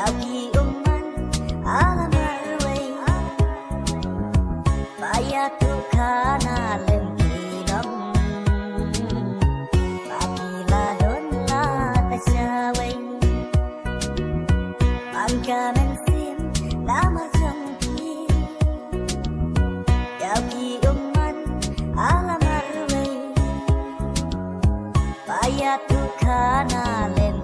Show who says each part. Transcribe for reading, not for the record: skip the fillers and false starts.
Speaker 1: Yauki umman alamarway Bayatu kana lengkilam Makila don la tasaway Mangka mensim lamar jangki Yauki umman alamarway Bayatu kana lengkilam